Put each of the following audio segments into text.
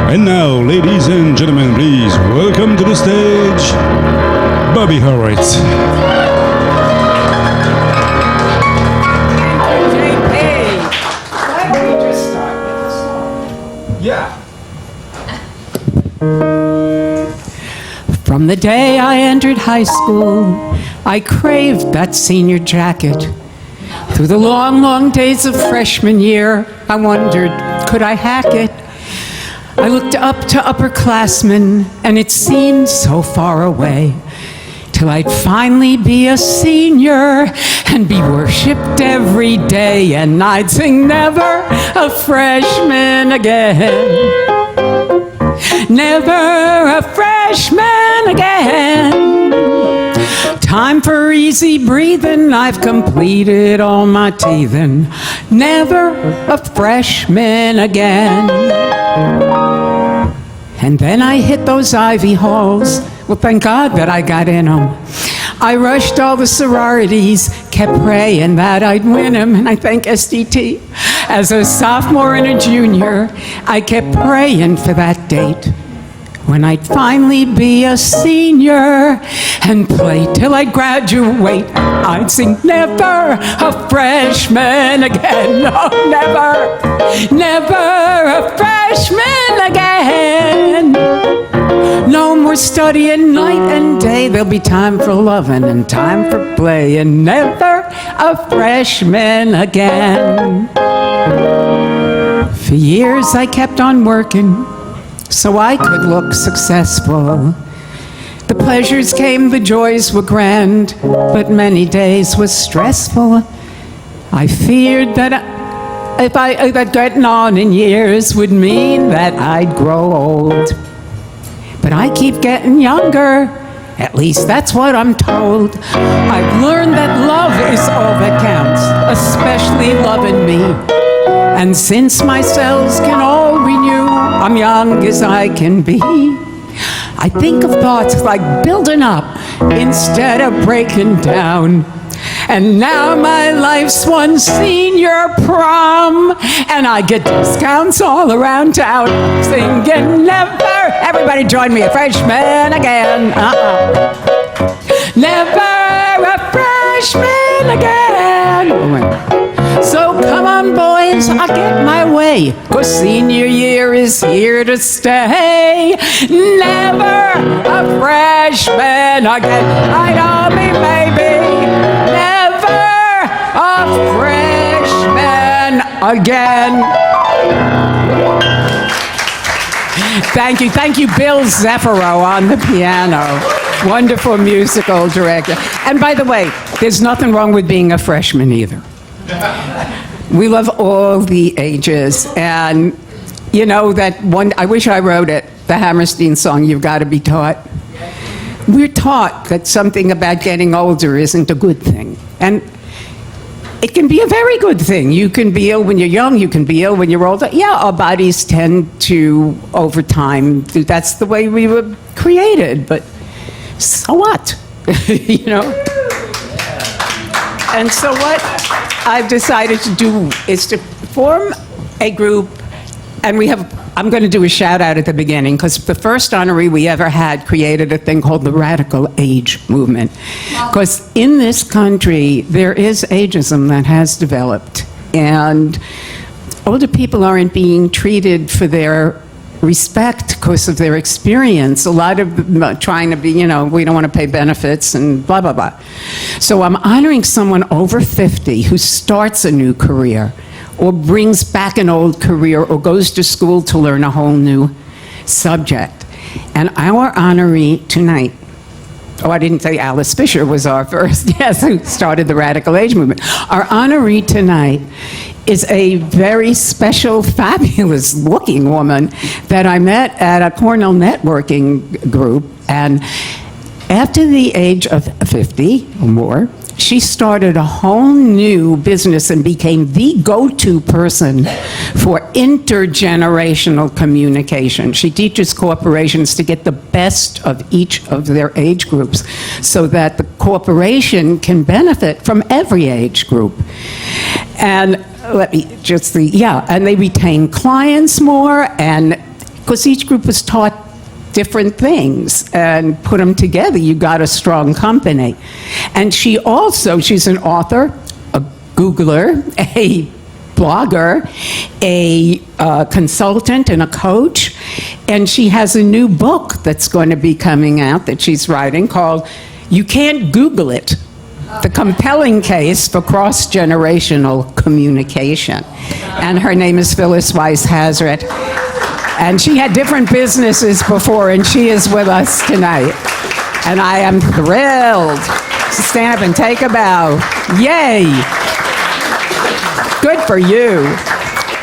And now, ladies and gentlemen, please welcome to the stage, Bobbie Horowitz. Why don't we just start with a song? Yeah. From the day I entered high school, I craved that senior jacket. Through the long, long days of freshman year, I wondered, could I hack it? I looked up to upperclassmen, and it seemed so far away, till I'd finally be a senior and be worshipped every day, and I'd sing never a freshman again. Never a freshman again. Time for easy breathing, I've completed all my teething. Never a freshman again. And then I hit those Ivy halls. Well, thank God that I got in them. I rushed all the sororities, kept praying that I'd win them, and I thank SDT. As a sophomore and a junior, I kept praying for that date, when I'd finally be a senior and play till I'd graduate. I'd sing never a freshman again. No, never, never a freshman again. No more studying night and day. There'll be time for loving and time for play, and never a freshman again. For years I kept on working so I could look successful. The pleasures came, the joys were grand, but many days were stressful. I feared that getting on in years would mean that I'd grow old. But I keep getting younger, at least that's what I'm told. I've learned that love is all that counts, especially loving me. And since my cells can all renew, I'm young as I can be. I think of thoughts like building up instead of breaking down. And now my life's one senior prom, and I get discounts all around town. Singing never, everybody join me, a freshman again. Never a freshman again. So come on, boys, I'll get my way, 'cause senior year is here to stay. Never a freshman again. I know me, baby. Never a freshman again. Thank you, Bill Zeffiro on the piano. Wonderful musical director. And by the way, there's nothing wrong with being a freshman either. We love all the ages, and you know that one, I wish I wrote it, the Hammerstein song, You've Got to Be Taught. We're taught that something about getting older isn't a good thing, and it can be a very good thing. You can be ill when you're young, you can be ill when you're older. Yeah, our bodies tend to, over time, that's the way we were created, but so what? You know? And so what I've decided to do is to form a group, and I'm going to do a shout out at the beginning, because the first honoree we ever had created a thing called the Radical Age Movement. Because in this country, there is ageism that has developed, and older people aren't being treated for their respect because of their experience. A lot of them are trying to be, we don't want to pay benefits and blah, blah, blah. So I'm honoring someone over 50 who starts a new career or brings back an old career or goes to school to learn a whole new subject. And our honoree tonight, I didn't say Alice Fisher was our first, yes, who started the Radical Age Movement. Our honoree tonight is a very special, fabulous looking woman that I met at a Cornell networking group. And after the age of 50 or more, she started a whole new business and became the go-to person for intergenerational communication. She teaches corporations to get the best of each of their age groups so that the corporation can benefit from every age group. And and they retain clients more, and because each group was taught different things, and put them together, you got a strong company. And she's an author, a Googler, a blogger, a consultant, and a coach. And she has a new book that's going to be coming out that she's writing called You Can't Google It: The Compelling Case for Cross-Generational Communication. And her name is Phyllis Weiss Hazret. And she had different businesses before, and she is with us tonight. And I am thrilled to stand up and take a bow. Yay! Good for you.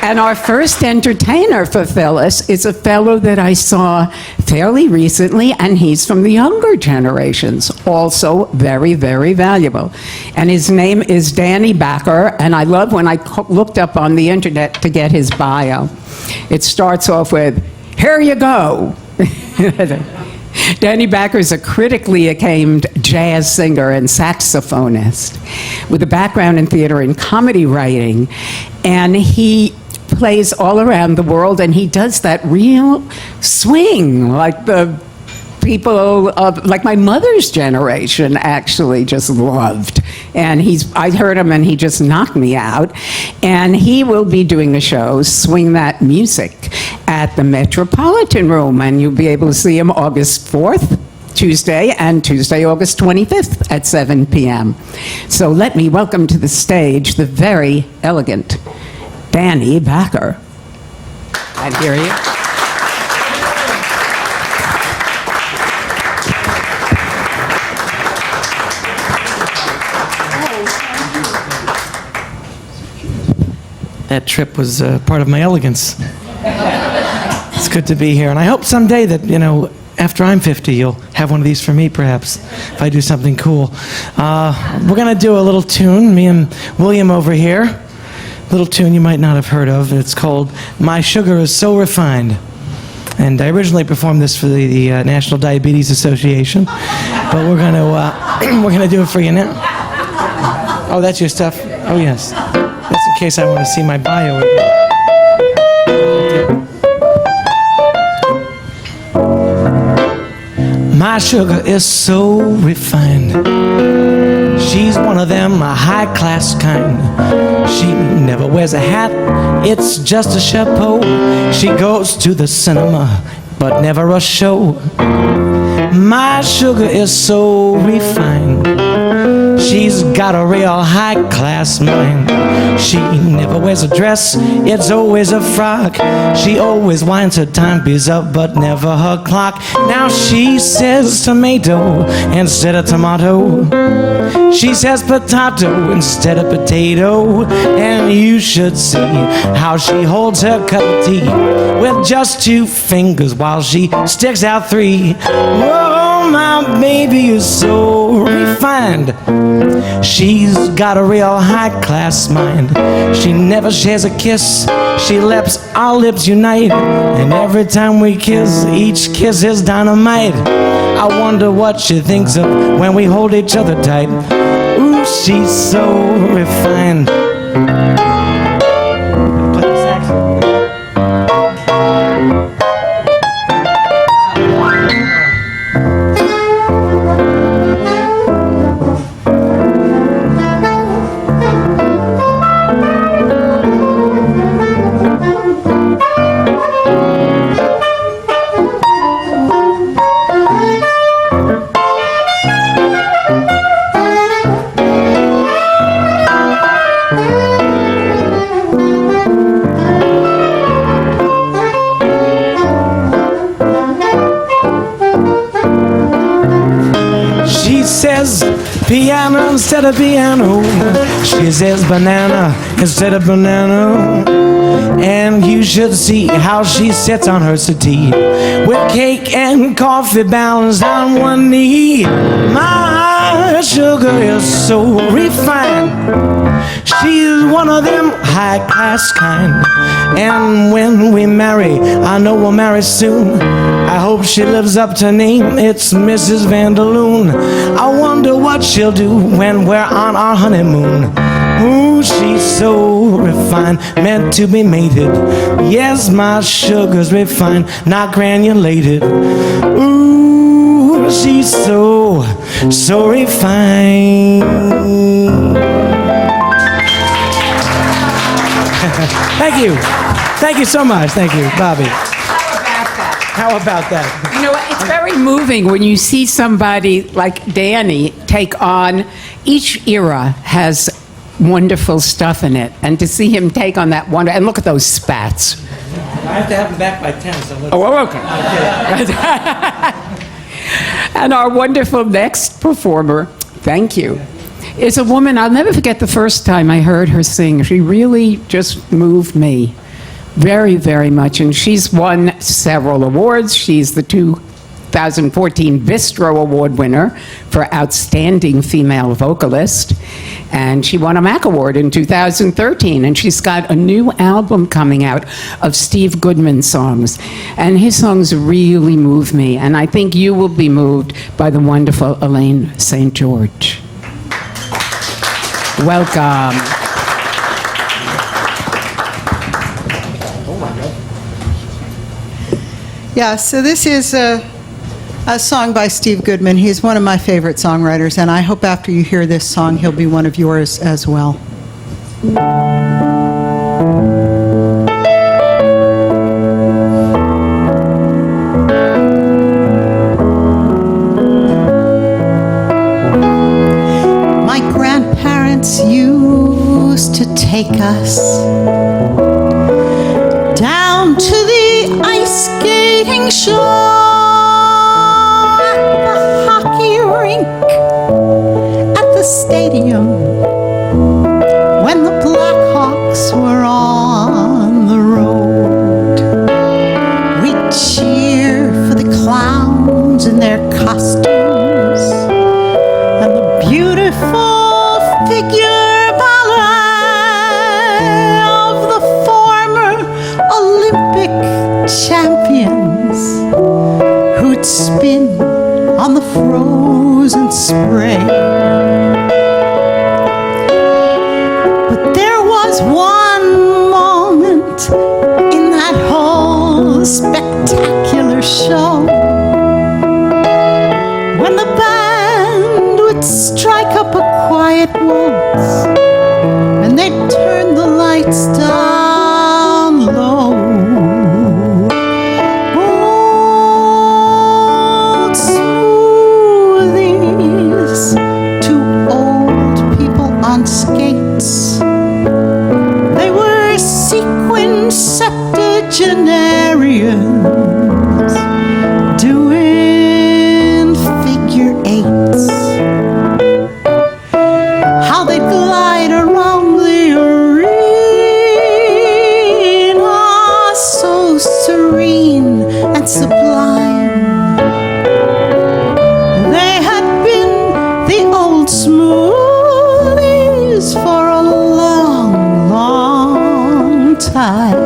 And our first entertainer for Phyllis is a fellow that I saw fairly recently, and he's from the younger generations, also very, very valuable. And his name is Danny Backer, and I love when I looked up on the internet to get his bio. It starts off with, "Here you go." Danny Backer is a critically acclaimed jazz singer and saxophonist with a background in theater and comedy writing, and he plays all around the world, and he does that real swing like the people of, like my mother's generation actually just loved. And I heard him and he just knocked me out. And he will be doing a show, Swing That Music, at the Metropolitan Room, and you'll be able to see him August 4th, Tuesday, and Tuesday, August 25th at 7 p.m. So let me welcome to the stage the very elegant Danny Backer. And here he is. That trip was part of my elegance. It's good to be here, and I hope someday that, after I'm 50, you'll have one of these for me, perhaps, if I do something cool. We're going to do a little tune, me and William over here. A little tune you might not have heard of. It's called My Sugar Is So Refined. And I originally performed this for the National Diabetes Association, but we're going to do it for you now. Oh, that's your stuff? Oh, yes. That's in case I want to see my bio again. My sugar is so refined. She's one of them, a high-class kind. She never wears a hat, it's just a chapeau. She goes to the cinema, but never a show. My sugar is so refined. She's got a real high-class mind. She never wears a dress, it's always a frock. She always winds her timepiece up, but never her clock. Now she says tomato instead of tomato. She says potato instead of potato. And you should see how she holds her cup of tea with just 2 fingers while she sticks out 3. Oh, my baby is so refined. She's got a real high-class mind. She never shares a kiss. She lets our lips unite. And every time we kiss, each kiss is dynamite. I wonder what she thinks of when we hold each other tight. Ooh, she's so refined. Play the saxophone. Piano instead of piano. She says banana instead of banana. And you should see how she sits on her settee with cake and coffee balanced on one knee. My sugar is so refined. She's one of them high-class kind. And when we marry, I know we'll marry soon. I hope she lives up to name. It's Mrs. Vanderloon. I wonder what she'll do when we're on our honeymoon. Ooh, she's so refined, meant to be mated. Yes, my sugar's refined, not granulated. Ooh, she's so refined. Thank you. Thank you so much. Thank you, Bobbie. How about that? You know, it's very moving when you see somebody like Danny take on, each era has wonderful stuff in it, and to see him take on that wonder, and look at those spats. I have to have them back by 10, so let's... Oh, okay. And our wonderful next performer, thank you, is a woman, I'll never forget the first time I heard her sing. She really just moved me very, very much, and she's won several awards. She's the 2014 Bistro Award winner for Outstanding Female Vocalist, and she won a MAC Award in 2013, and she's got a new album coming out of Steve Goodman songs, and his songs really move me, and I think you will be moved by the wonderful Elaine St. George. Welcome. Yeah, so this is a song by Steve Goodman. He's one of my favorite songwriters, and I hope after you hear this song, he'll be one of yours as well. My grandparents used to take us down to the ice skating shore at the hockey rink at the stadium when the Blackhawks were on the road. We'd cheer for the clowns in their costumes and the beautiful figure ballet of the former Olympic champions who'd spin on the frozen spray. But there was one moment in that whole spectacular show when the band would strike up a quiet waltz and they'd turn the lights down low. Old smoothies, two old people on skates. They were sequin septuagenarians doing figure eights. How they glide around the arena, so serene and sublime. They had been the old smoothies for a long, long time.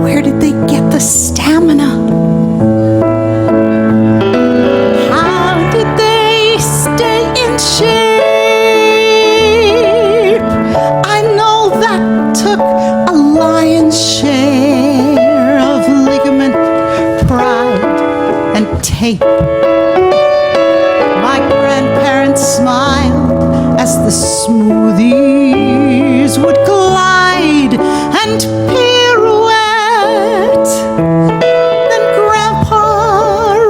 Where did they get the stamina? How did they stay in shape? I know that took a lion's share of ligament, pride, and tape. My grandparents smiled as the smoothies would glide and pirouette. Then Grandpa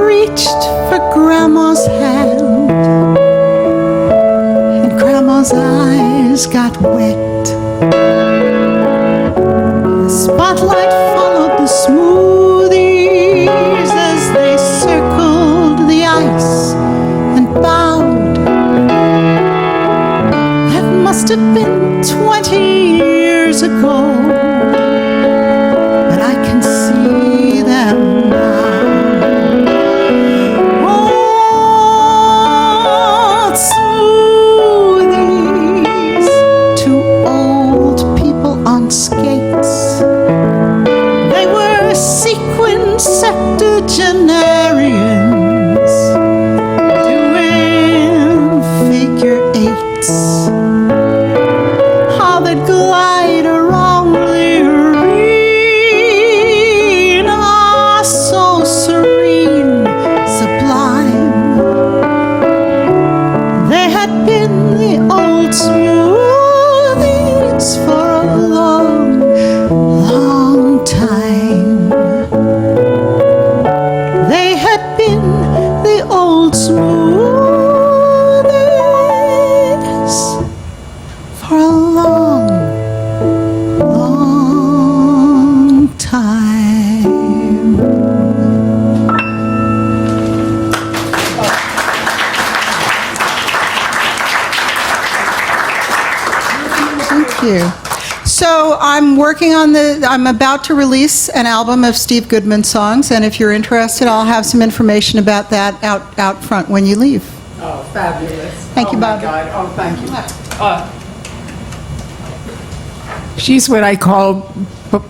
reached for Grandma's hand, and Grandma's eyes got wet. The spotlight followed the smoothies as they circled the ice and bowed. That must have been 20 years ago, but I can see them now. Old smoothies, two smoothest for a long, long time. Thank you. So I'm I'm about to release an album of Steve Goodman songs, and if you're interested, I'll have some information about that out front when you leave. Oh, fabulous. Thank you, Bobbie. Oh, thank you. She's what I call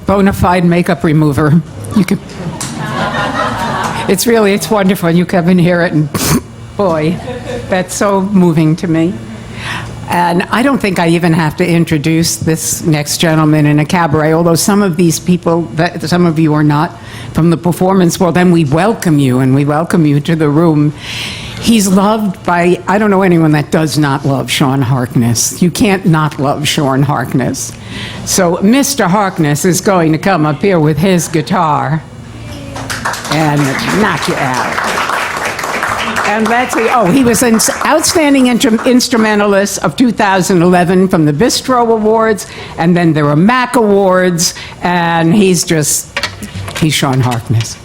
bona fide makeup remover. You can. It's wonderful, and you come in here and boy, that's so moving to me. And I don't think I even have to introduce this next gentleman in a cabaret, although some of these people, some of you are not from the performance world, and we welcome you, and we welcome you to the room. He's loved by, I don't know anyone that does not love Sean Harkness. You can't not love Sean Harkness. So Mr. Harkness is going to come up here with his guitar and knock you out. And let's see, he was an outstanding instrumentalist of 2011 from the Bistro Awards, and then there were MAC Awards, and he's Sean Harkness.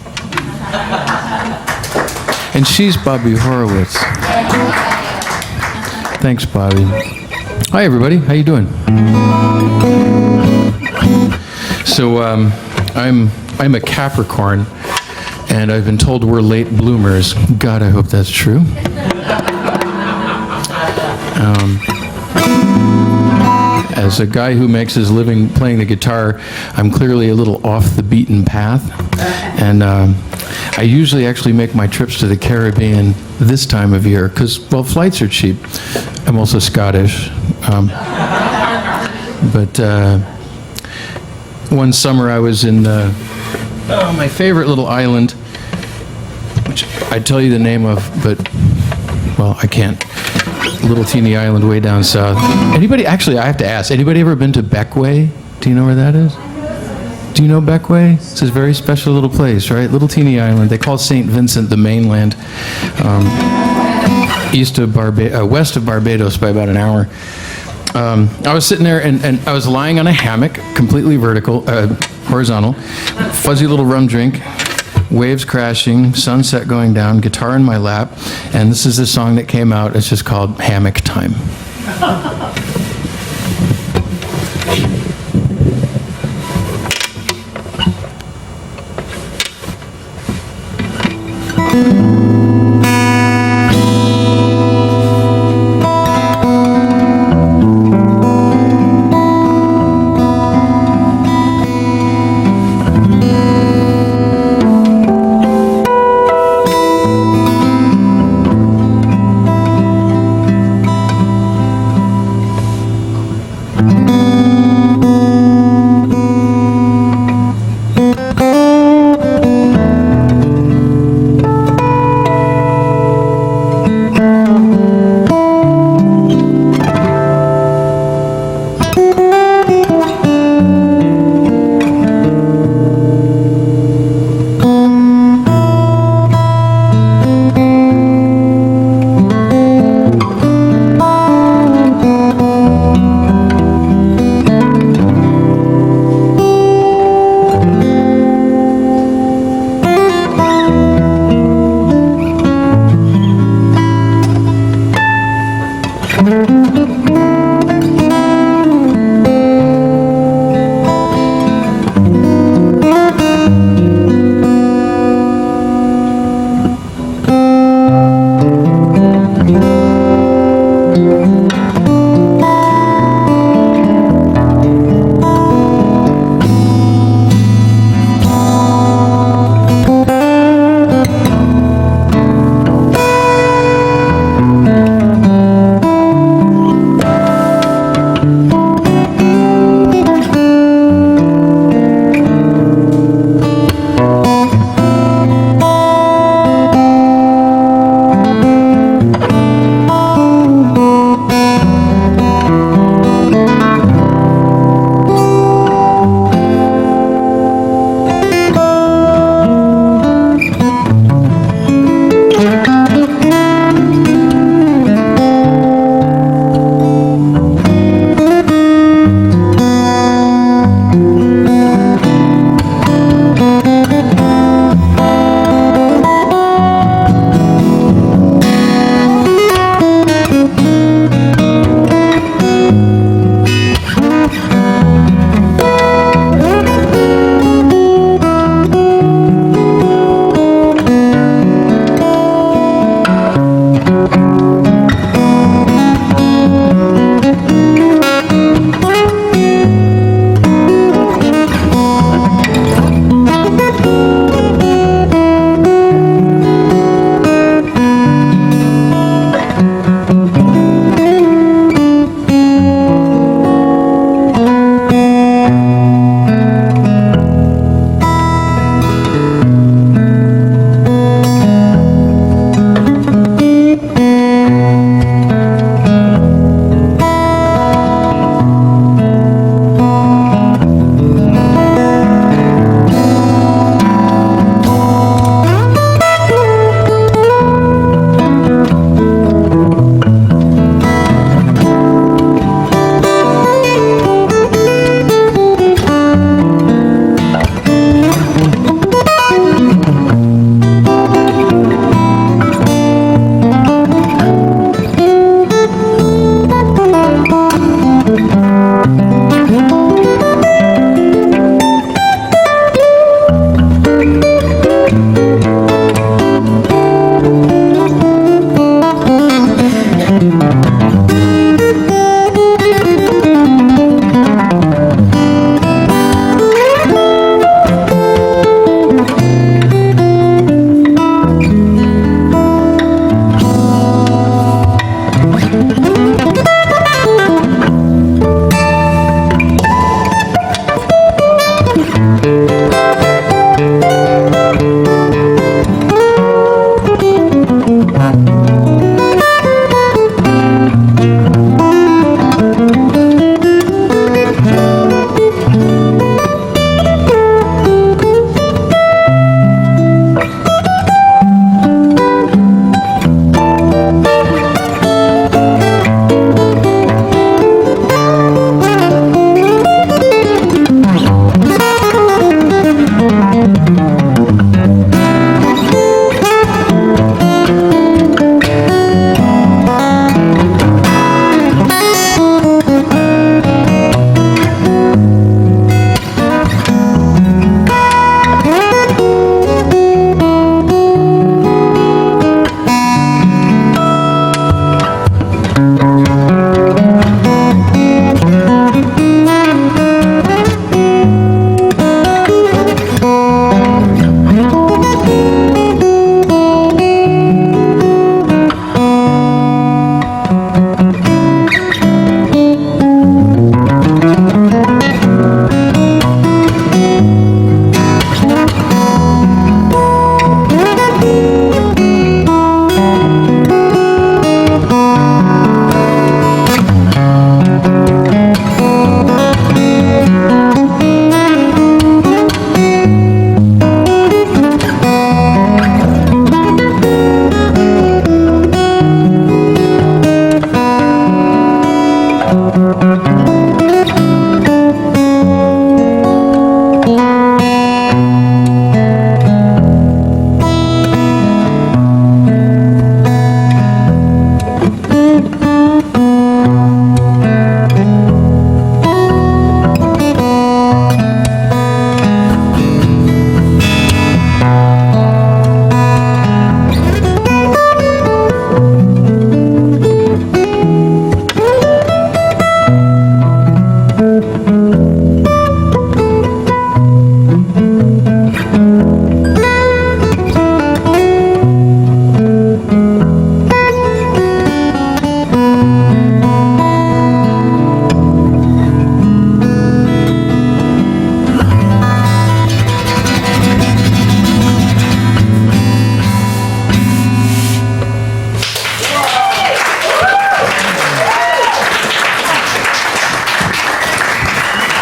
And she's Bobbie Horowitz. Thanks, Bobbie. Hi, everybody. How you doing? So I'm a Capricorn, and I've been told we're late bloomers. God, I hope that's true. As a guy who makes his living playing the guitar, I'm clearly a little off the beaten path. And I usually actually make my trips to the Caribbean this time of year because, well, flights are cheap. I'm also Scottish. But one summer I was in my favorite little island, which I'd tell you the name of, but, well, I can't. Little teeny island way down south. Anybody, actually, I have to ask, anybody ever been to Beckway? Do you know where that is? Do you know Beckway? It's a very special little place, right? Little teeny island. They call St. Vincent the mainland. West of Barbados by about an hour. I was sitting there and I was lying on a hammock, completely horizontal, fuzzy little rum drink, waves crashing, sunset going down, guitar in my lap, and this is the song that came out. It's just called Hammock Time.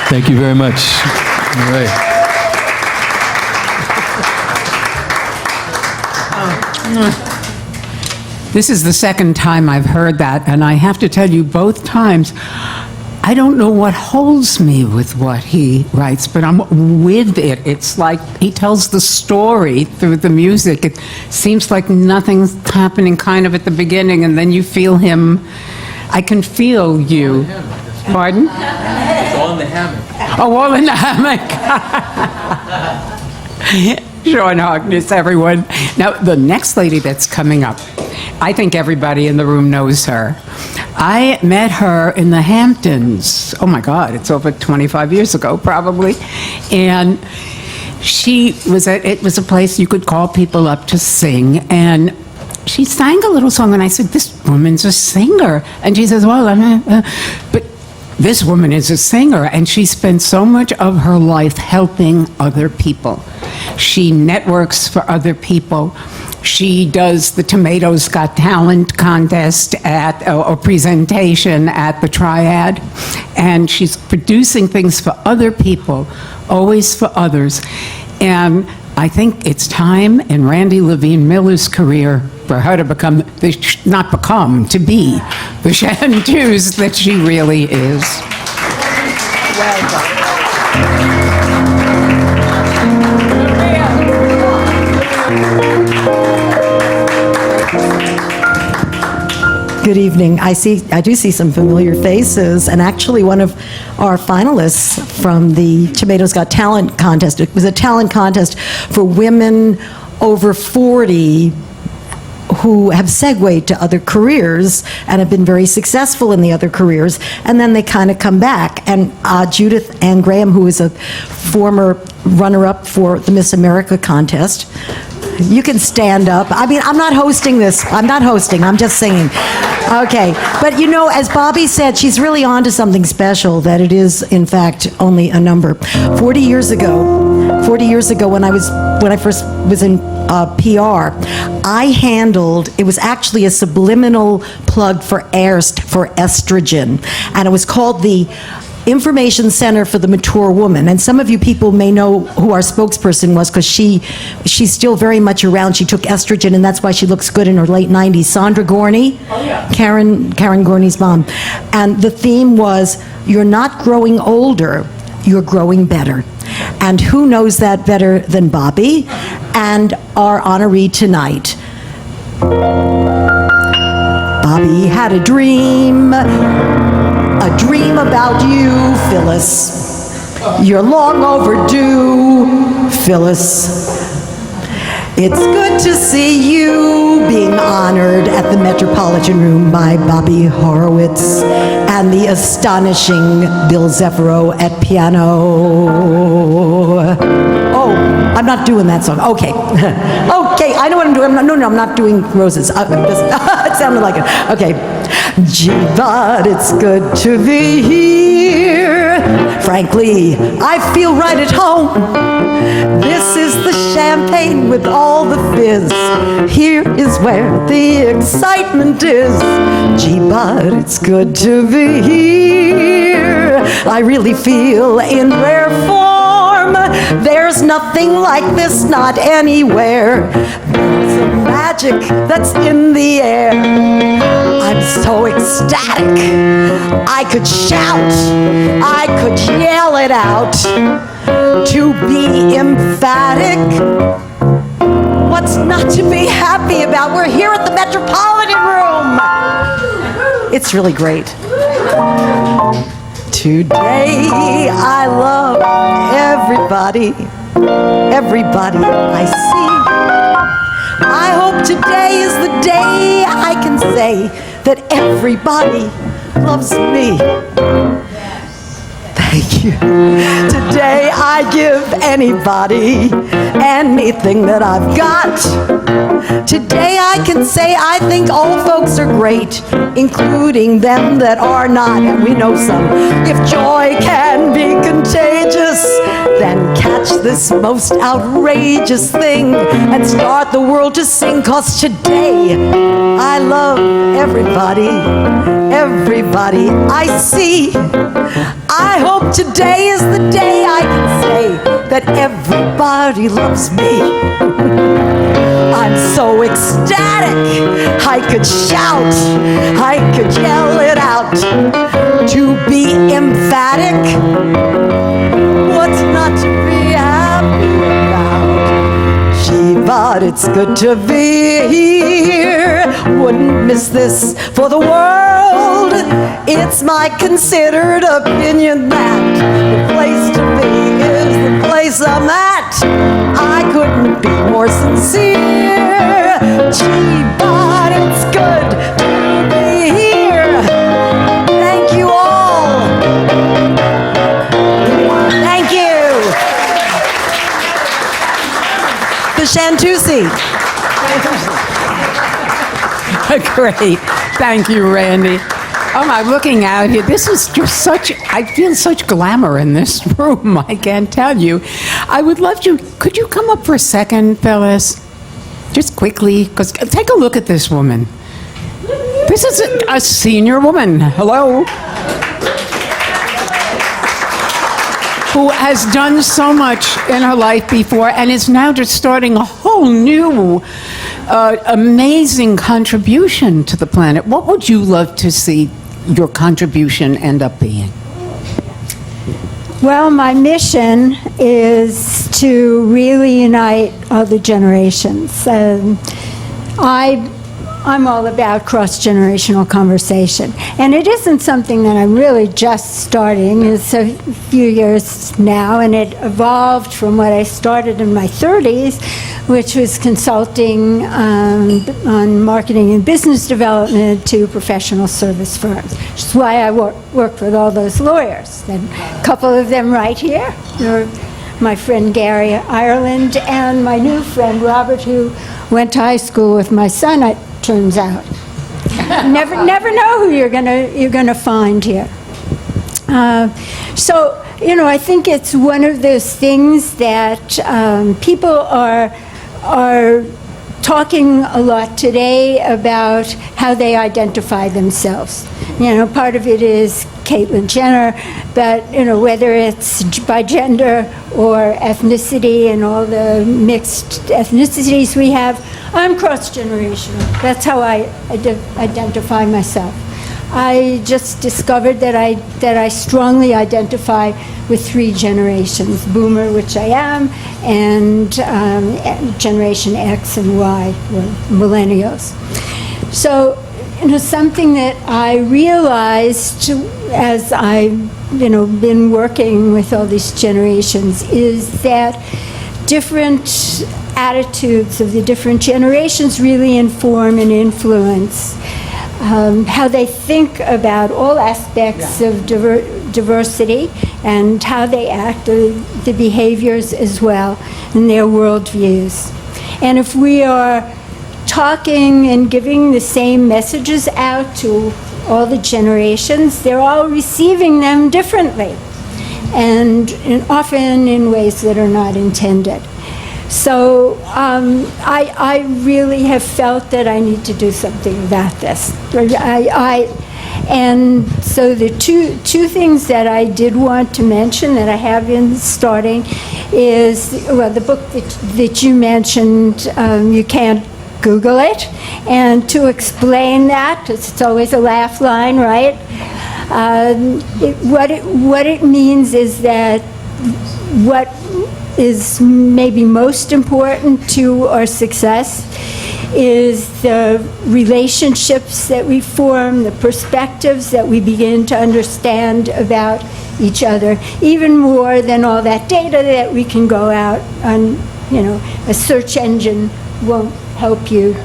Thank you very much. All right. This is the second time I've heard that, and I have to tell you, both times, I don't know what holds me with what he writes, but I'm with it. It's like he tells the story through the music. It seems like nothing's happening kind of at the beginning, and then you feel him. I can feel you. Pardon? It's all in the hammock. Oh, all in the hammock. Sean Harkness, everyone. Now, the next lady that's coming up, I think everybody in the room knows her. I met her in the Hamptons. Oh my God, it's over 25 years ago, probably. And it was a place you could call people up to sing. And she sang a little song, and I said, "This woman's a singer." And she says, "Well, but this woman is a singer, and she spent so much of her life helping other people. She networks for other people. She does the Tomatoes Got Talent contest or presentation at the Triad, and she's producing things for other people, always for others. And I think it's time in Randy Levine Miller's career for her to to be the chanteuse that she really is. Well done. Good evening. I do see some familiar faces, and actually one of our finalists from the Tomatoes Got Talent contest. It was a talent contest for women over 40 who have segued to other careers and have been very successful in the other careers, and then they kind of come back. And Judith Ann Graham, who is a former runner-up for the Miss America contest, you can stand up. I mean, I'm not hosting this. I'm not hosting. I'm just singing. Okay. But you know, as Bobbie said, she's really onto something special, that it is, in fact, only a number. 40 years ago when I first was in PR. I handled, it was actually a subliminal plug for estrogen, and it was called the Information Center for the Mature Woman. And some of you people may know who our spokesperson was, because she's still very much around. She took estrogen, and that's why she looks good in her late 90s. Sandra Gorney, Karen Gorney's mom. And the theme was, you're not growing older, you're growing better. And who knows that better than Bobbie and our honoree tonight? Bobbie had a dream about you, Phyllis. You're long overdue, Phyllis. It's good to see you being honored at the Metropolitan Room by Bobbie Horowitz and the astonishing Bill Zeffiro at piano. Oh, I'm not doing that song. Okay. Okay, I know what I'm doing. No, I'm not doing Roses. It sounded like it. Okay. Gee, but it's good to be here. Frankly, I feel right at home. This is the champagne with all the fizz. Here is where the excitement is. Gee, but it's good to be here. I really feel in rare form. There's nothing like this, not anywhere. There's a magic that's in the air. I'm so ecstatic. I could shout, I could yell it out. To be emphatic, what's not to be happy about? We're here at the Metropolitan Room. It's really great. Today I love everybody I see. I hope today is the day I can say that everybody loves me. Thank you. Today I give anybody anything that I've got. Today I can say I think all folks are great, including them that are not, and we know some. If joy can be contagious, then catch this most outrageous thing and start the world to sing, 'cause today I love everybody I see. I hope today is the day I can say that everybody loves me. I'm so ecstatic, I could shout, I could yell it out. To be emphatic, what's not to be happy about? Gee, but it's good to be here. Wouldn't miss this for the world. It's my considered opinion that the place to be is the place I'm at. I couldn't be more sincere. Gee, but it's good to be here. Thank you all. Thank you. The Shantusi. Great. Thank you, Randy. Oh, I'm looking out here. This is just such, I feel such glamour in this room, I can't tell you. I would love to, could you come up for a second, fellas? Just quickly, because take a look at this woman. This is a senior woman. Hello? Who has done so much in her life before and is now just starting a whole new, amazing contribution to the planet. What would you love to see your contribution end up being? Well, my mission is to really unite all the generations. I'm all about cross-generational conversation. And it isn't something that I'm really just starting. It's a few years now, and it evolved from what I started in my 30s, which was consulting on marketing and business development to professional service firms, which is why I worked with all those lawyers. And a couple of them right here. My friend Gary Ireland and my new friend Robert, who went to high school with my son, it turns out. Never know who you're gonna find here. So, I think it's one of those things that people are are talking a lot today about how they identify themselves. You know, part of it is Caitlyn Jenner, but, you know, whether it's by gender or ethnicity and all the mixed ethnicities we have, I'm cross-generational. That's how I identify myself. I just discovered that I strongly identify with 3 generations: Boomer, which I am, and Generation X and Y, or Millennials. So, you know, something that I realized as I've, you know, been working with all these generations is that different attitudes of the different generations really inform and influence how they think about all aspects of diversity and how they act, the behaviors as well, and their worldviews. And if we are talking and giving the same messages out to all the generations, they're all receiving them differently, and often in ways that are not intended. So I really have felt that I need to do something about this. And so the two things that I did want to mention that I have been starting is, well, the book that you mentioned, you can't Google it, and to explain that, 'cause it's always a laugh line, right? What it means is that what is maybe most important to our success is the relationships that we form, the perspectives that we begin to understand about each other, even more than all that data that we can go out on. You know, a search engine won't help you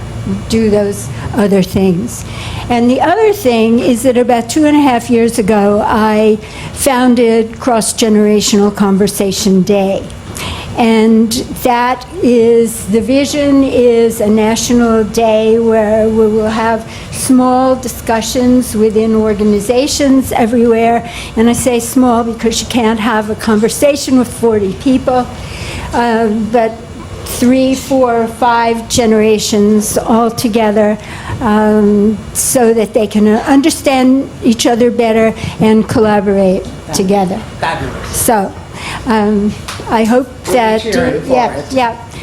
do those other things. And the other thing is that about 2.5 years ago, I founded Cross-Generational Conversation Day. And that is, the vision is a national day where we will have small discussions within organizations everywhere. And I say small because you can't have a conversation with 40 people, but 3, 4, 5 generations all together, so that they can understand each other better and collaborate together. So I hope that,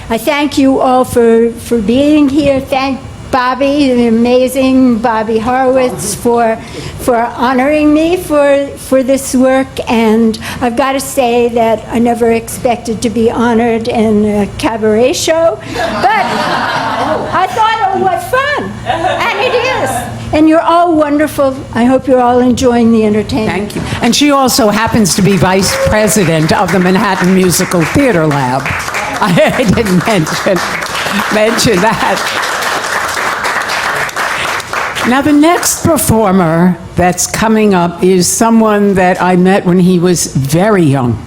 I thank you all for being here. Thank Bobbie, the amazing Bobbie Horowitz, for honoring me for this work. And I've got to say that I never expected to be honored in a cabaret show, but I thought, oh, what fun! And it is. And you're all wonderful. I hope you're all enjoying the entertainment. Thank you. And she also happens to be vice president of the Manhattan Musical Theater Lab. I didn't mention that. Now, the next performer that's coming up is someone that I met when he was very young.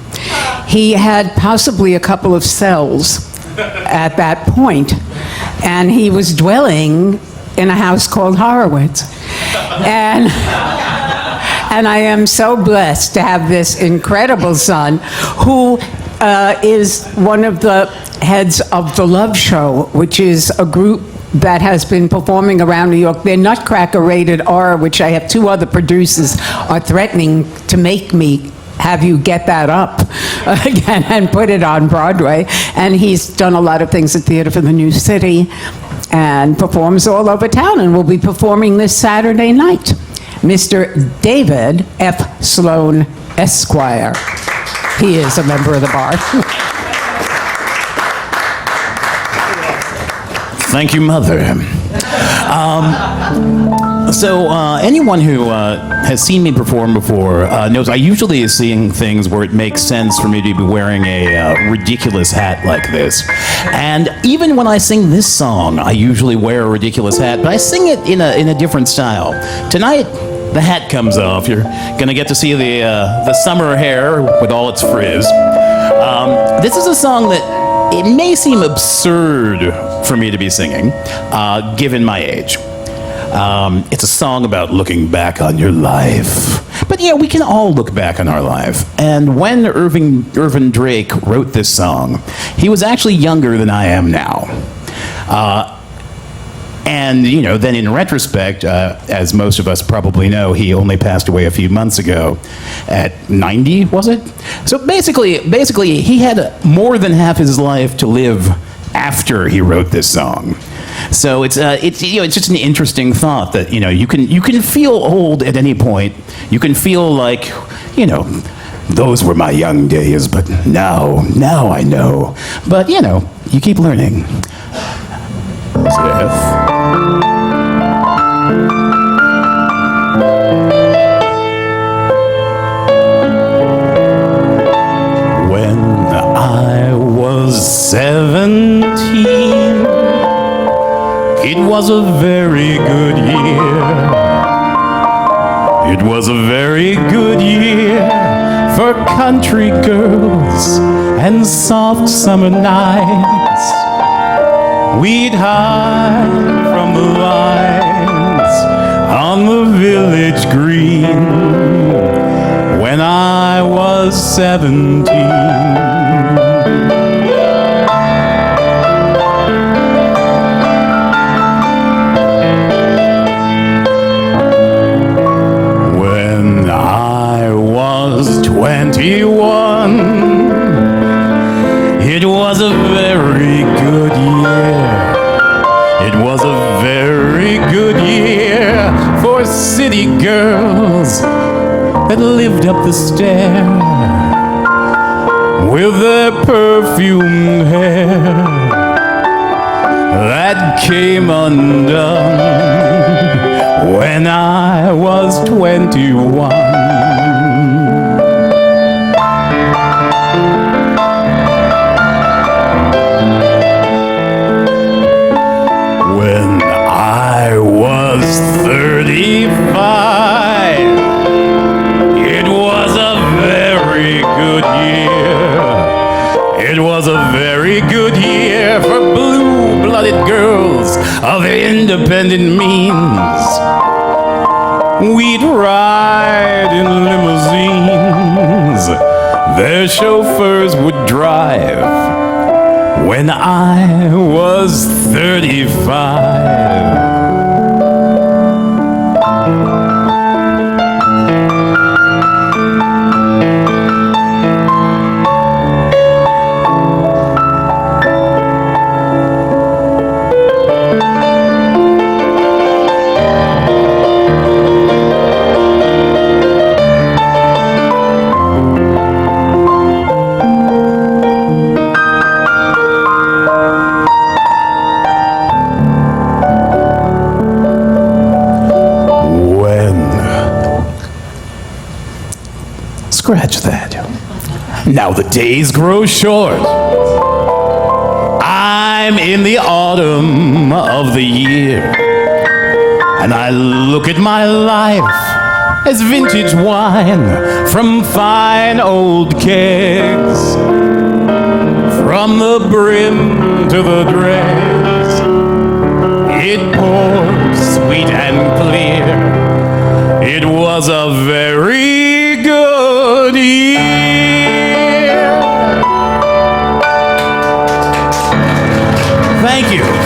He had possibly a couple of cells at that point, and he was dwelling in a house called Horowitz. And I am so blessed to have this incredible son who is one of the heads of The Love Show, which is a group that has been performing around New York. They're Nutcracker rated R, which I have 2 other producers are threatening to make me have you get that up again and put it on Broadway. And he's done a lot of things at Theater for the New City and performs all over town, and will be performing this Saturday night. Mr. David F. Sloan, Esquire. He is a member of the bar. Thank you, Mother. So anyone who has seen me perform before knows I usually sing things where it makes sense for me to be wearing a ridiculous hat like this. And even when I sing this song, I usually wear a ridiculous hat, but I sing it in a different style. Tonight, the hat comes off. You're going to get to see the summer hair with all its frizz. This is a song that it may seem absurd for me to be singing, given my age. It's a song about looking back on your life But yeah, we can all look back on our life. And when Irvin Drake wrote this song, he was actually younger than I am now. And, you know, then in retrospect, as most of us probably know, he only passed away a few months ago at 90, was it? So basically, he had more than half his life to live after he wrote this song. So it's just an interesting thought that, you know, you can feel old at any point. You can feel like, you know, those were my young days, but now I know. But, you know, you keep learning. When I was 17, it was a very good year. It was a very good year for country girls and soft summer nights. We'd hide from the lights on the village green when I was 17. When I was 21, it was a very good year. It was a very good year for city girls that lived up the stair with their perfumed hair that came undone when I was 21. When I was 35, it was a very good year. It was a very good year for blue-blooded girls of independent means. We'd ride in limousines, their chauffeurs would drive. When I was 35. Scratch that. Now the days grow short. I'm in the autumn of the year, and I look at my life as vintage wine from fine old kegs. From the brim to the dregs, it pours sweet and clear. It was a very good year.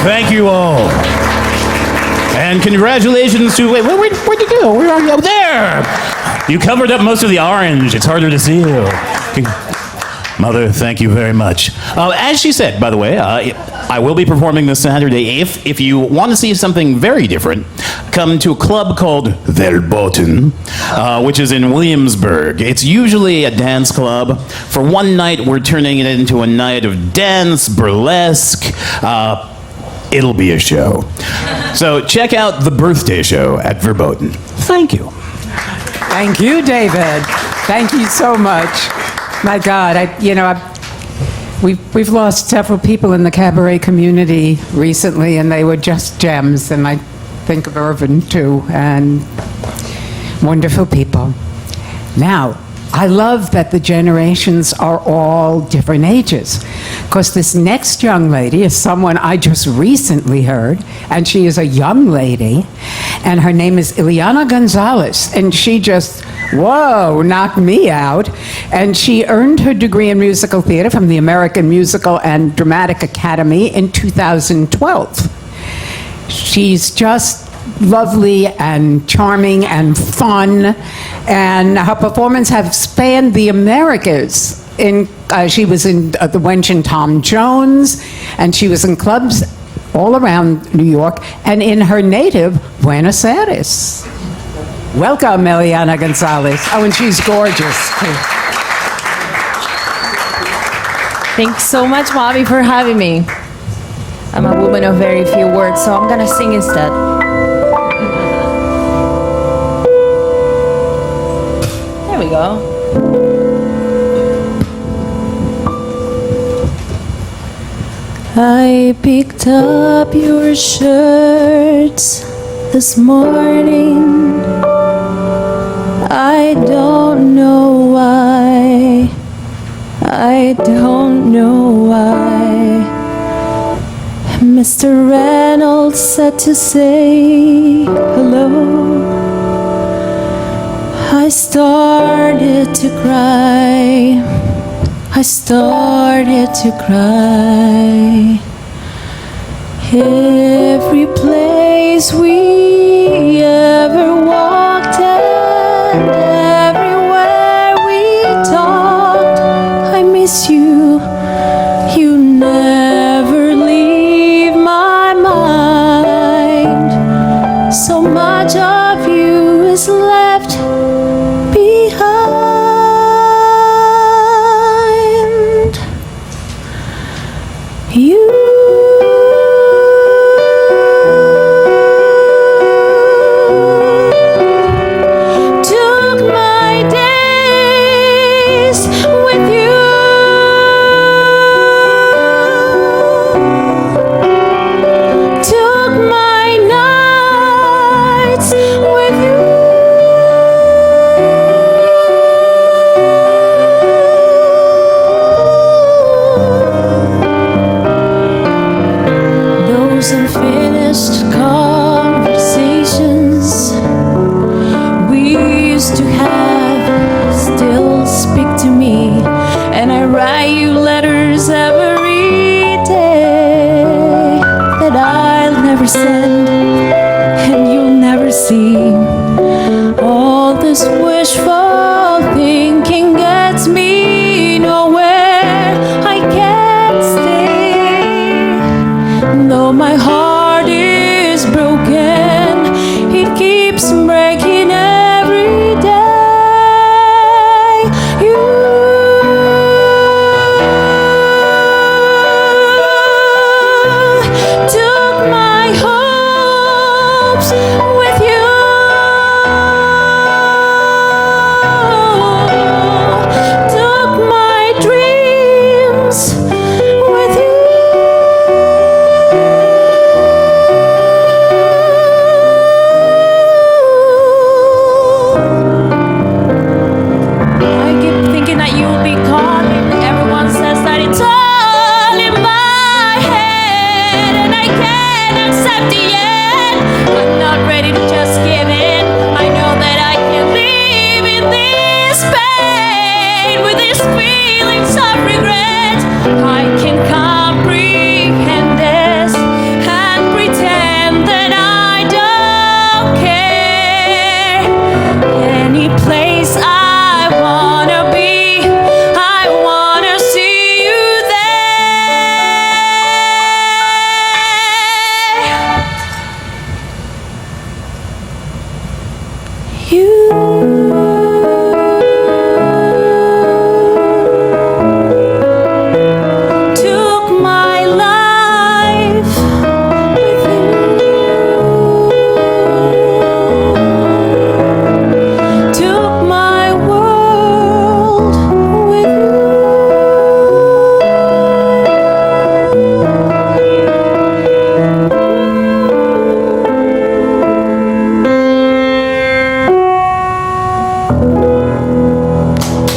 Thank you all. And congratulations to, where'd you go? Where are you? Oh, there! You covered up most of the orange. It's harder to see you. Mother, thank you very much. As she said, by the way, I will be performing this Saturday. If you want to see something very different, come to a club called Verboten, which is in Williamsburg. It's usually a dance club. For one night, we're turning it into a night of dance, burlesque. It'll be a show. So check out the birthday show at Verboten. Thank you. Thank you, David. Thank you so much. My God, we've lost several people in the cabaret community recently, and they were just gems. And I think of Irvin too, and wonderful people. Now, I love that the generations are all different ages, because this next young lady is someone I just recently heard, and she is a young lady, and her name is Ileana Gonzalez, and she just Whoa, knocked me out. And she earned her degree in musical theater from the American Musical and Dramatic Academy in 2012. She's just lovely and charming and fun, and her performance have spanned the Americas. She was in the Wench and Tom Jones, and she was in clubs all around New York, and in her native Buenos Aires. Welcome, Eliana Gonzalez. Oh, and she's gorgeous, too. Thanks so much, Bobbie, for having me. I'm a woman of very few words, so I'm gonna sing instead. There we go. I picked up your shirts this morning. I don't know why. I don't know why. Mr. Reynolds said to say hello. I started to cry. I started to cry. Every place we ever walked and everywhere we talked, I miss you. You never leave my mind. So much of you is left behind. You took my days with you. Took my nights with you. Those unfinished conversations we used to have still speak to me, and I write you letters every day that I'll never send and you'll never see. All this wishful thinking gets me nowhere. I can't stay. Though my heart is broken, it keeps breaking every day. You took my hopes with you. Took my dreams with you. I keep thinking that you'll be calling. Everyone says that it's all in my head, and I can't accept it yet. I'm not ready to just give in. I know that I can live in this pain with these feelings of regret. I can comprehend this and pretend that I don't care. Any place I wanna be, I wanna see you there. You took my life with you. Took my world with you.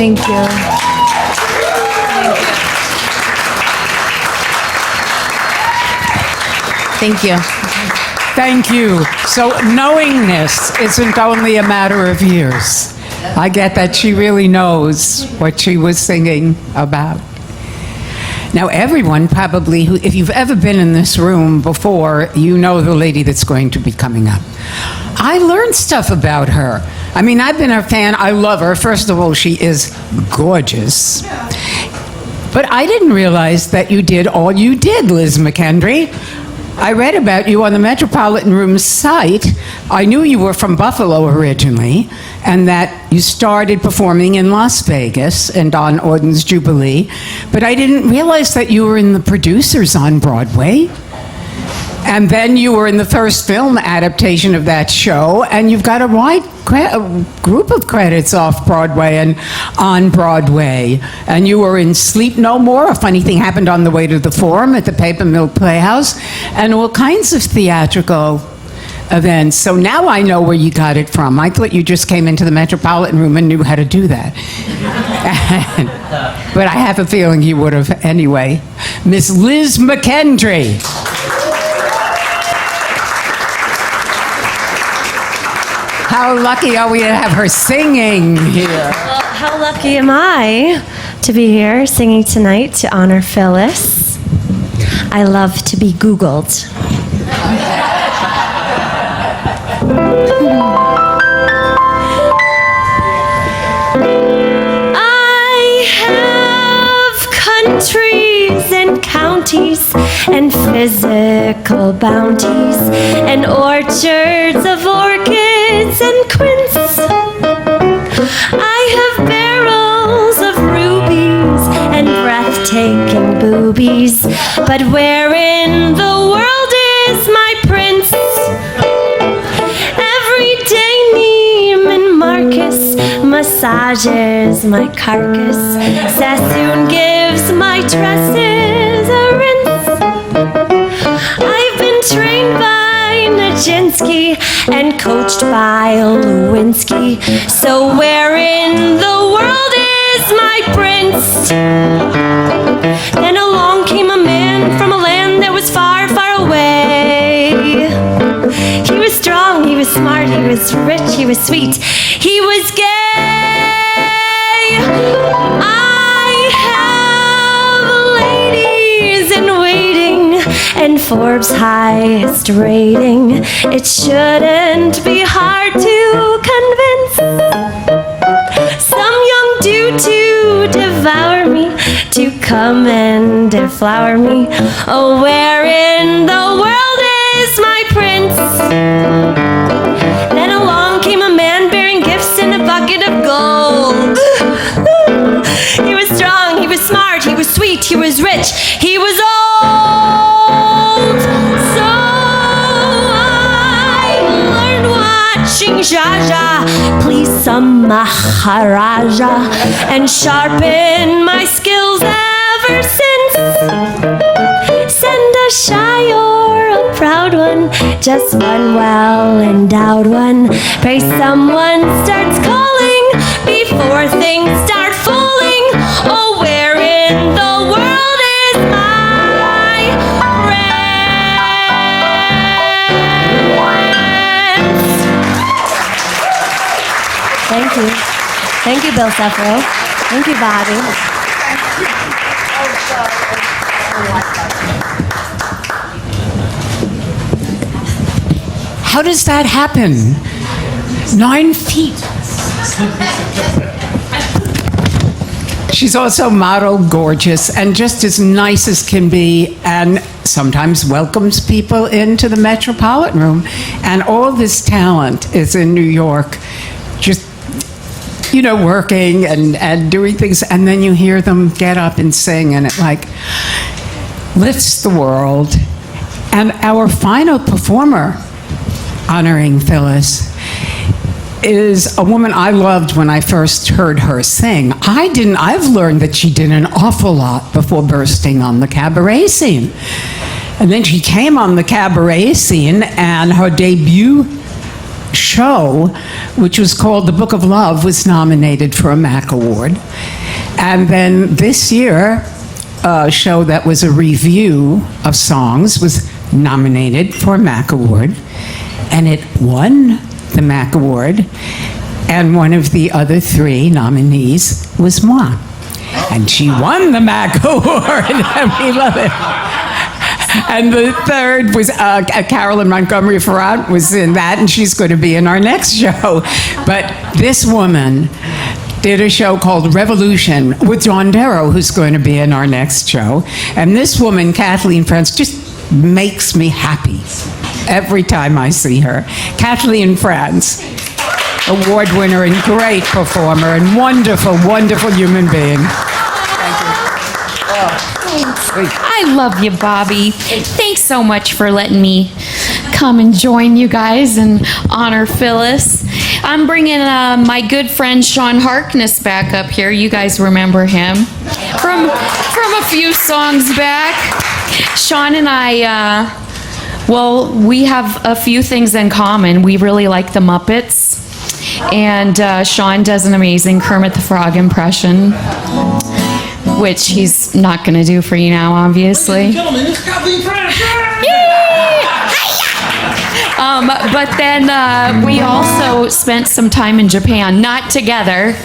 Thank you. Thank you. Thank you. So knowing this isn't only a matter of years. I get that she really knows what she was singing about. Now, everyone probably, if you've ever been in this room before, you know the lady that's going to be coming up. I learned stuff about her. I mean, I've been her fan. I love her. First of all, she is gorgeous. But I didn't realize that you did all you did, Liz McKendry. I read about you on the Metropolitan Room site. I knew you were from Buffalo originally, and that you started performing in Las Vegas and on Auden's Jubilee, but I didn't realize that you were in the producers on Broadway. And then you were in the first film adaptation of that show, and you've got a wide group of credits off Broadway and on Broadway. And you were in Sleep No More, A Funny Thing Happened on the Way to the Forum at the Paper Mill Playhouse, and all kinds of theatrical events. So now I know where you got it from. I thought you just came into the Metropolitan Room and knew how to do that. But I have a feeling you would have anyway. Miss Liz McKendry. How lucky are we to have her singing here? Well, how lucky am I to be here singing tonight to honor Phyllis. I love to be Googled. I have countries and counties and physical bounties and orchards of orchids and quince. I have barrels of rubies and breathtaking boobies, but where in the world is my prince? Everyday Neiman Marcus massages my carcass. Sassoon gives my tresses a rinse. I've been trained by Nijinsky and coached by Lewinsky. So where in the world is my prince? Then along came a man from a land that was far, far away. He was strong, he was smart, he was rich, he was sweet, he was gay. I have ladies in waiting and Forbes' highest rating. It shouldn't be hard to convince some young dude to devour me, to come and deflower me. Oh, where in the world is my prince? Then along came a man bearing gifts in a bucket of gold. He was strong, he was smart, he was sweet, he was rich, he was old. So I learned watching Jaja please some Maharaja and sharpen my skills ever since. Send a shy or a proud one, just one well-endowed one. Pray someone starts calling before things start falling. Oh, where in the world is my prince? Thank you. Thank you, Bill Sefro. Thank you, Bobbie. How does that happen? 9 feet. She's also model gorgeous and just as nice as can be, and sometimes welcomes people into the Metropolitan Room. And all this talent is in New York, just, you know, working and doing things, and then you hear them get up and sing, and it like lifts the world. And our final performer honoring Phyllis is a woman I loved when I first heard her sing. I've learned that she did an awful lot before bursting on the cabaret scene. And then she came on the cabaret scene, and her debut show, which was called The Book of Love, was nominated for a MAC Award. And then this year, a show that was a review of songs was nominated for a MAC Award, and it won the MAC Award. And one of the other 3 nominees was moi. And she won the MAC Award, and we love it. And the third was Carolyn Montgomery Farrant was in that, and she's going to be in our next show. But this woman did a show called Revolution with John Darrow, who's going to be in our next show. And this woman, Kathleen France, just makes me happy every time I see her. Kathleen France, award winner and great performer and wonderful, wonderful human being. I love you, Bobbie. Thanks so much for letting me come and join you guys and honor Phyllis. I'm bringing my good friend Sean Harkness back up here. You guys remember him from a few songs back. Sean and I, we have a few things in common. We really like the Muppets. And Sean does an amazing Kermit the Frog impression, which he's not going to do for you now, obviously. Ladies and gentlemen, it's Kathleen France. But then we also spent some time in Japan, not together.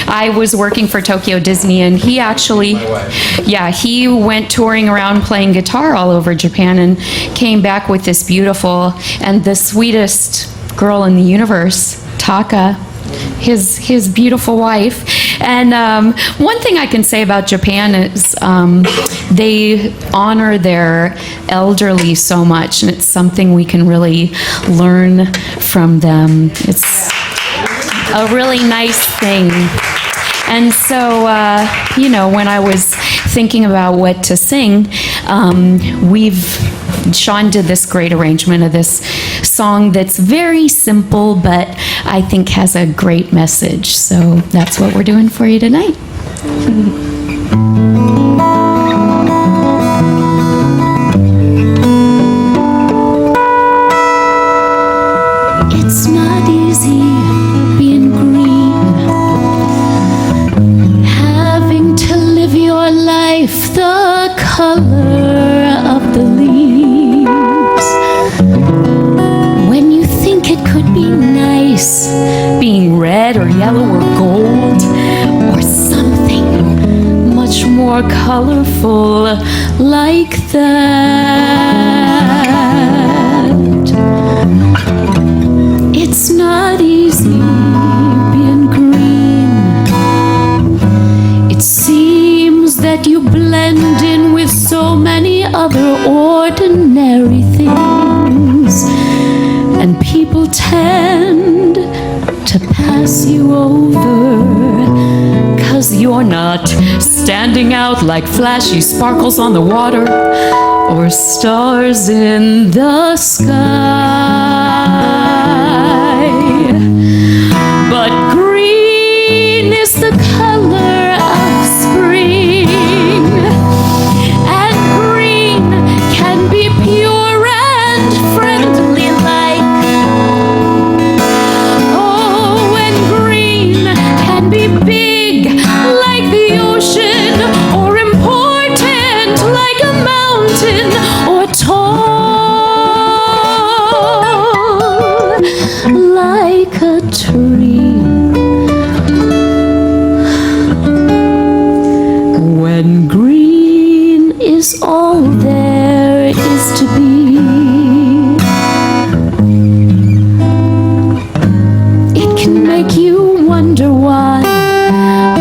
I was working for Tokyo Disney, and he actually, he went touring around playing guitar all over Japan and came back with this beautiful and the sweetest girl in the universe, Taka, his beautiful wife. And one thing I can say about Japan is they honor their elderly so much, and it's something we can really learn from them. It's a really nice thing. And so, when I was thinking about what to sing, Sean did this great arrangement of this song that's very simple, but I think has a great message. So that's what we're doing for you tonight. It's not easy being green, having to live your life the color of the leaves. When you think it could be nice, being red or yellow or gold, or something much more colorful like that. It's not easy being green. It seems that you blend in with so many other ordinary things, and people tend to pass you over, 'cause you're not standing out like flashy sparkles on the water or stars in the sky. But green is the color of spring, and green can be pure and friendly like. Oh, and green can be big like the ocean, or important like a mountain, or tall like a tree. When green is all there is to be, it can make you wonder why,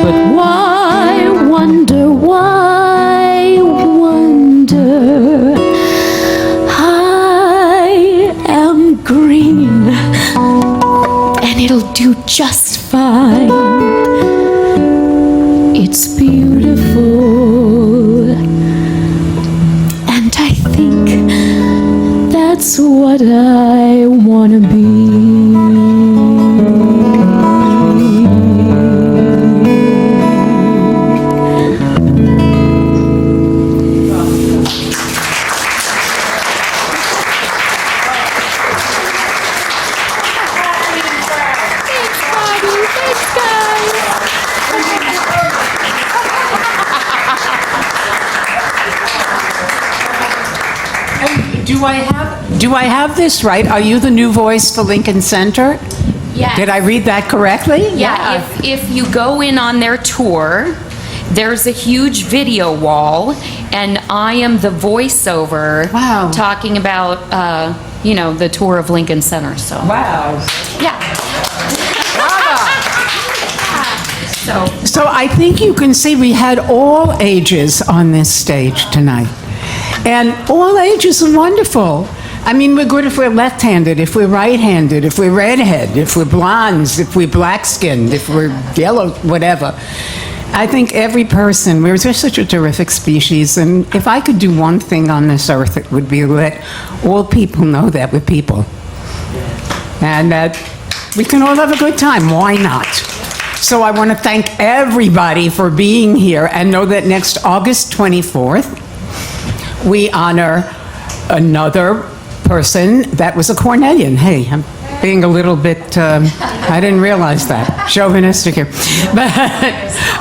but why wonder, why wonder? I am green, and it'll do just fine. It's beautiful, and I think that's what I wanna be. Do I have this right? Are you the new voice for Lincoln Center? Yes. Did I read that correctly? Yeah, if you go in on their tour, there's a huge video wall, and I am the voiceover Wow. talking about, the tour of Lincoln Center, so. Wow. Yeah. So I think you can see we had all ages on this stage tonight. And all ages are wonderful. I mean, we're good if we're left-handed, if we're right-handed, if we're redhead, if we're blondes, if we're black-skinned, if we're yellow, whatever. I think every person, we're just such a terrific species, and if I could do one thing on this earth, it would be let all people know that we're people. And that we can all have a good time. Why not? So I want to thank everybody for being here, and know that next August 24th, we honor another person that was a Cornellian. Hey, I'm being a little bit, I didn't realize that, chauvinistic here. But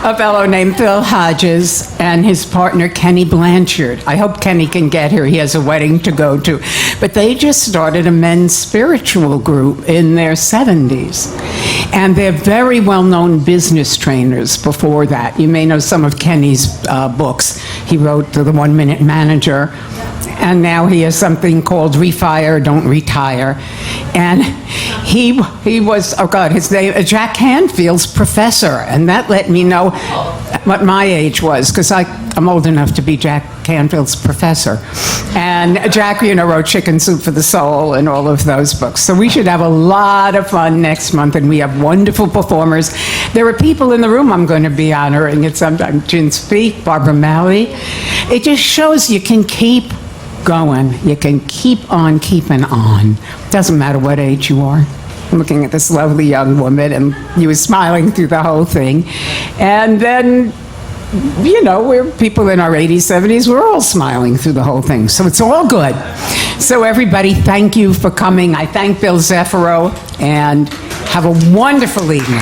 a fellow named Phil Hodges and his partner Kenny Blanchard. I hope Kenny can get here. He has a wedding to go to. But they just started a men's spiritual group in their 70s. And they're very well-known business trainers before that. You may know some of Kenny's books. He wrote The 1 Minute Manager, and now he has something called Refire, Don't Retire. And he was, oh God, his name, Jack Canfield's professor, and that let me know what my age was, because I'm old enough to be Jack Canfield's professor. And Jack, wrote Chicken Soup for the Soul and all of those books. So we should have a lot of fun next month, and we have wonderful performers. There are people in the room I'm going to be honoring. It's sometimes Gin Speak, Barbara Malley. It just shows you can keep going. You can keep on keeping on. Doesn't matter what age you are. I'm looking at this lovely young woman, and you were smiling through the whole thing. And then, we're people in our 80s, 70s, we're all smiling through the whole thing. So it's all good. So everybody, thank you for coming. I thank Bill Zeffiro, and have a wonderful evening.